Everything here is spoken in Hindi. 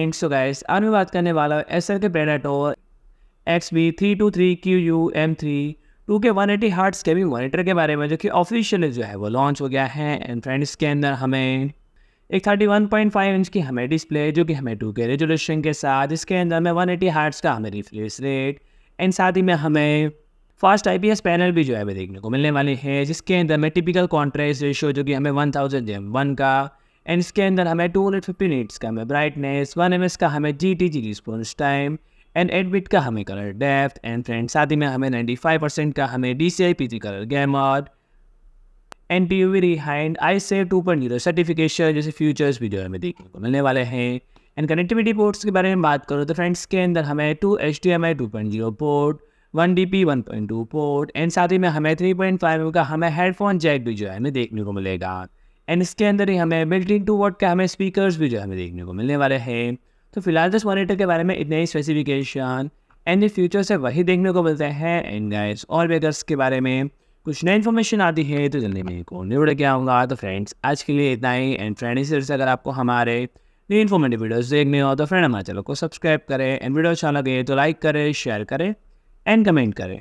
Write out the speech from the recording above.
फ्रेंड्स, तो गाइस आज मैं बात करने वाला हूँ एसर के Predator XB323QU M3 2K 180 hertz gaming monitor के बारे में, जो कि ऑफिशियली जो है वो लॉन्च हो गया है। एंड फ्रेंड्स, इसके अंदर हमें एक 31.5 इंच की हमें डिस्प्ले, जो कि हमें 2K रेजोल्यूशन के साथ, इसके अंदर में 180 हर्ट्ज का हमें रिफ्रेश रेट एंड साथ ही में हमें फास्ट IPS पैनल भी जो है वो देखने को मिलने वाले हैं, जिसके अंदर में टिपिकल कॉन्ट्रास्ट रेशियो जो कि हमें 1000:1 का, एंड इसके अंदर हमें 250 निट्स का हमें ब्राइटनेस, 1 ms का हमें GTG response time and 8 bit का हमें कलर डेप्थ एंड फ्रेंड साथ ही में हमें 95% का हमें DCI PC colour gamut and TUV Rheinland Eyesafe 2.0 certification जैसे फीचर्स भी जो है हमें देखने को मिलने वाले हैं। एंड कनेक्टिविटी पोर्ट्स के बारे में बात करो तो फ्रेंड्स, के अंदर हमें 2 HDMI 2.0 port, 1 DP 1.2 port and साथ ही में हमें 3.5 का हमें हेडफोन जैक भी जो है हमें देखने को मिलेगा। एंड इसके अंदर ही हमें बिल्ट इन 2 वॉट का हमें स्पीकर्स भी जो है हमें देखने को मिलने वाले हैं। तो फिलहाल इस मॉनिटर के बारे में इतने ही स्पेसिफिकेशन एंड फ्यूचर्स है वही देखने को मिलते हैं। एंड गाइस और भी अगर इसके बारे में कुछ नई इन्फॉर्मेशन आती है तो जल्दी मैं एक और न्यू वीडियो के आऊँगा। तो फ्रेंड्स आज के लिए इतना ही। एंड फ्रेंड इस तरह से अगर आपको हमारे न्यू इन्फॉर्मेटिव वीडियोस देखने हो तो फ्रेंड हमारे चैनल को सब्सक्राइब करें एंड वीडियो अच्छा लगे तो लाइक करें, शेयर करें एंड कमेंट करें।